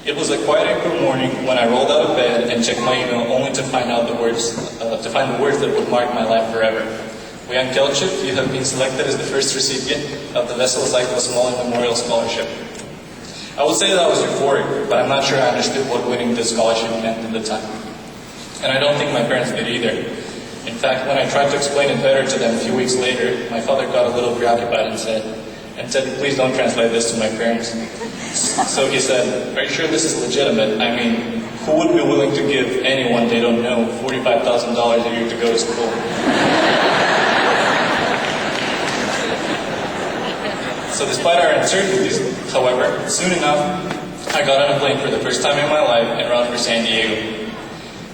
It was a quiet April morning when I rolled out of bed and checked my email only to find out the words that would mark my life forever. Boyan Kelchev, you have been selected as the first recipient of the Vessel Cyclist Smaller Memorial Scholarship. I would say that I was euphoric, but I'm not sure I understood what winning this scholarship meant at the time. And I don't think my parents did either. In fact, when I tried to explain it better to them a few weeks later, my father got a little preoccupied and said, please don't translate this to my parents. So he said, are you sure this is legitimate? I mean, who would be willing to give anyone they don't know $45,000 a year to go to school? So despite our uncertainties, however, soon enough, I got on a plane for the first time in my life en route for San Diego.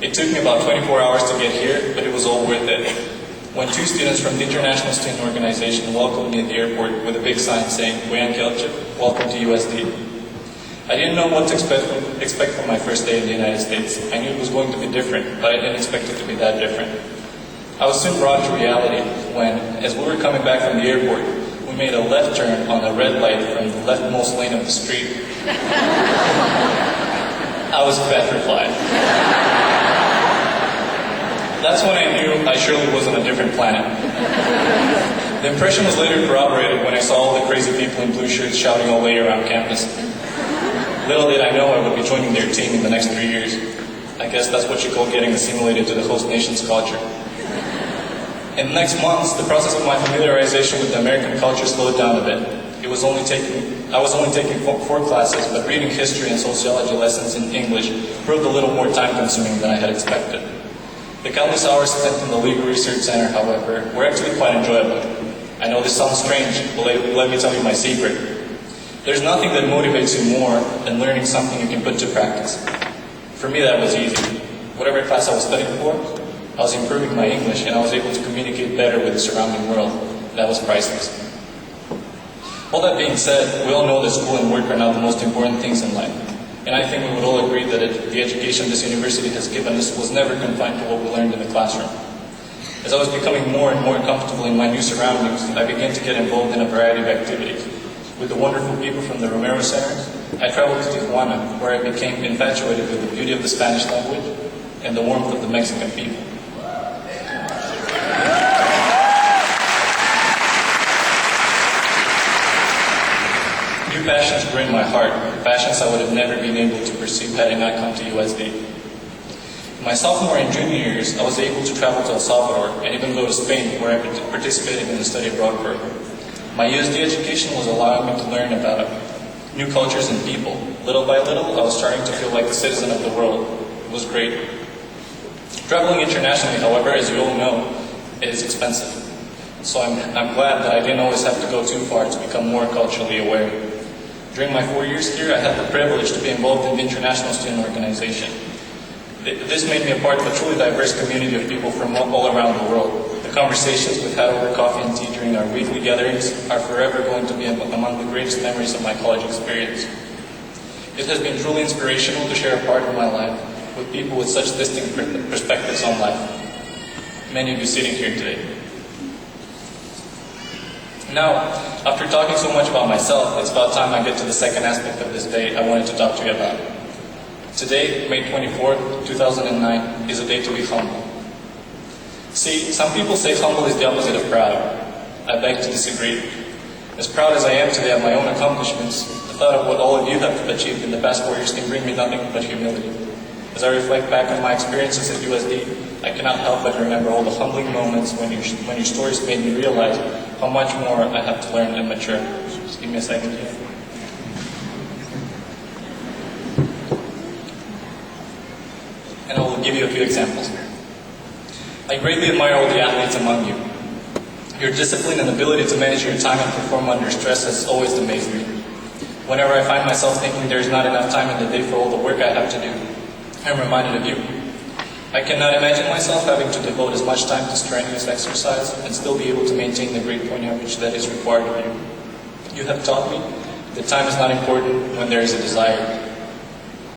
It took me about 24 hours to get here, but it was all worth it. When two students from the International Student Organization welcomed me at the airport with a big sign saying, Boyan Kelchev, welcome to USD. I didn't know what to expect from my first day in the United States. I knew it was going to be different, but I didn't expect it to be that different. I was soon brought to reality when, as we were coming back from the airport, we made a left turn on a red light from the leftmost lane of the street. I was petrified. That's when I knew I surely was on a different planet. The impression was later corroborated when I saw all the crazy people in blue shirts shouting all day around campus. Little did I know I would be joining their team in the next 3 years. I guess that's what you call getting assimilated to the host nation's culture. In the next months, the process of my familiarization with the American culture slowed down a bit. I was only taking 4 classes, but reading history and sociology lessons in English proved a little more time-consuming than I had expected. The countless hours spent in the Legal Research Center, however, were actually quite enjoyable. I know this sounds strange, but let me tell you my secret. There's nothing that motivates you more than learning something you can put to practice. For me, that was easy. Whatever class I was studying for, I was improving my English and I was able to communicate better with the surrounding world. That was priceless. All that being said, we all know that school and work are not the most important things in life. And I think we would all agree that the education this university has given us was never confined to what we learned in the classroom. As I was becoming more and more comfortable in my new surroundings, I began to get involved in a variety of activities. With the wonderful people from the Romero Centers, I traveled to Tijuana, where I became infatuated with the beauty of the Spanish language and the warmth of the Mexican people. New passions grew in my heart, passions I would have never been able to pursue had I not come to USD. In my sophomore and junior years, I was able to travel to El Salvador and even go to Spain, where I participated in the study abroad program. My USD education was allowing me to learn about new cultures and people. Little by little, I was starting to feel like a citizen of the world. It was great. Traveling internationally, however, as you all know, is expensive. So I'm glad that I didn't always have to go too far to become more culturally aware. During my 4 years here, I had the privilege to be involved in the International Student Organization. This made me a part of a truly diverse community of people from all around the world. The conversations we've had over coffee and tea during our weekly gatherings are forever going to be among the greatest memories of my college experience. It has been truly inspirational to share a part of my life with people with such distinct perspectives on life. Many of you sitting here today. Now, after talking so much about myself, it's about time I get to the second aspect of this day I wanted to talk to you about. Today, May 24th, 2009, is a day to be humble. See, some people say humble is the opposite of proud. I beg to disagree. As proud as I am today of my own accomplishments, the thought of what all of you have achieved in the past 4 years can bring me nothing but humility. As I reflect back on my experiences at USD, I cannot help but remember all the humbling moments when your stories made me realize how much more I have to learn and mature. Just give me a second here. And I will give you a few examples. I greatly admire all the athletes among you. Your discipline and ability to manage your time and perform under stress has always amazed me. Whenever I find myself thinking there is not enough time in the day for all the work I have to do, I'm reminded of you. I cannot imagine myself having to devote as much time to strenuous exercise and still be able to maintain the grade point average that is required of you. You have taught me that time is not important when there is a desire.